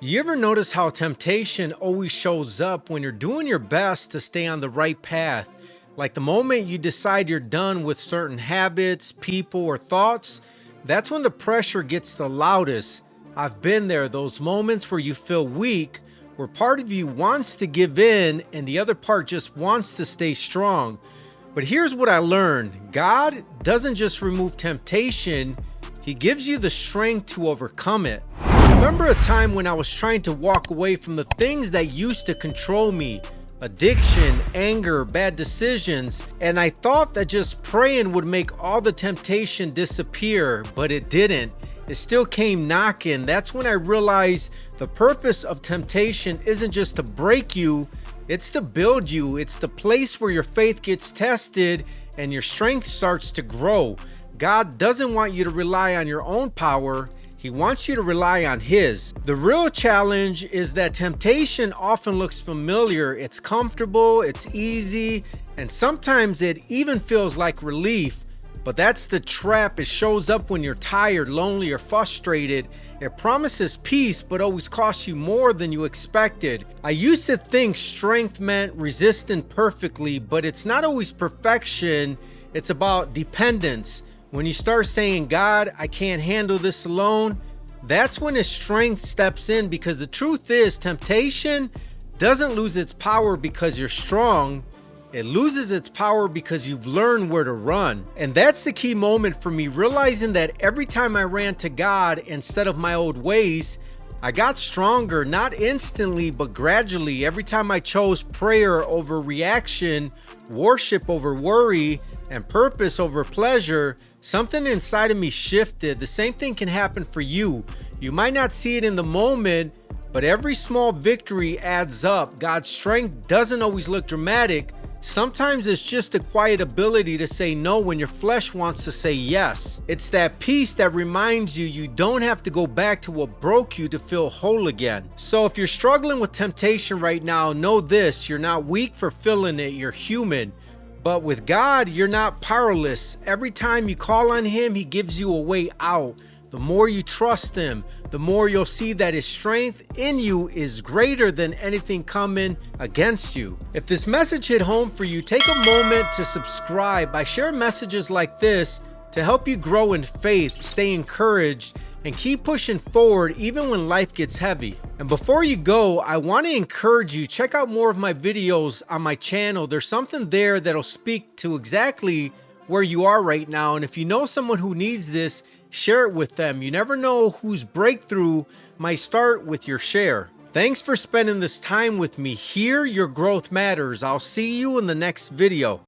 You ever notice how temptation always shows up when you're doing your best to stay on the right path? Like the moment you decide you're done with certain habits, people, or thoughts, that's when the pressure gets the loudest. I've been there, those moments where you feel weak, where part of you wants to give in and the other part just wants to stay strong. But here's what I learned: God doesn't just remove temptation, He gives you the strength to overcome it. Remember a time when I was trying to walk away from the things that used to control me: addiction, anger, bad decisions, and I thought that just praying would make all the temptation disappear, but it didn't. It still came knocking. That's when I realized the purpose of temptation isn't just to break you, it's to build you. It's the place where your faith gets tested and your strength starts to grow. God doesn't want you to rely on your own power. He wants you to rely on His. The real challenge is that temptation often looks familiar. It's comfortable, it's easy, and sometimes it even feels like relief. But that's the trap. It shows up when you're tired, lonely, or frustrated. It promises peace, but always costs you more than you expected. I used to think strength meant resisting perfectly, but it's not always perfection. It's about dependence. When you start saying, God, I can't handle this alone, that's when His strength steps in, because the truth is, temptation doesn't lose its power because you're strong. It loses its power because you've learned where to run. And that's the key moment for me, realizing that every time I ran to God instead of my old ways, I got stronger, not instantly, but gradually. Every time I chose prayer over reaction, worship over worry, and purpose over pleasure, something inside of me shifted. The same thing can happen for you. You might not see it in the moment, but every small victory adds up. God's strength doesn't always look dramatic. Sometimes it's just a quiet ability to say no when your flesh wants to say yes. It's that peace that reminds you you don't have to go back to what broke you to feel whole again. So if you're struggling with temptation right now, know this: you're not weak for feeling it, you're human. But with God, you're not powerless. Every time you call on Him, He gives you a way out. The more you trust Him, the more you'll see that His strength in you is greater than anything coming against you. If this message hit home for you, take a moment to subscribe. I share messages like this to help you grow in faith, stay encouraged, and keep pushing forward even when life gets heavy. And before you go, I want to encourage you, check out more of my videos on my channel. There's something there that'll speak to exactly where you are right now. And if you know someone who needs this, share it with them. You never know whose breakthrough might start with your share. Thanks for spending this time with me. Here, your growth matters. I'll see you in the next video.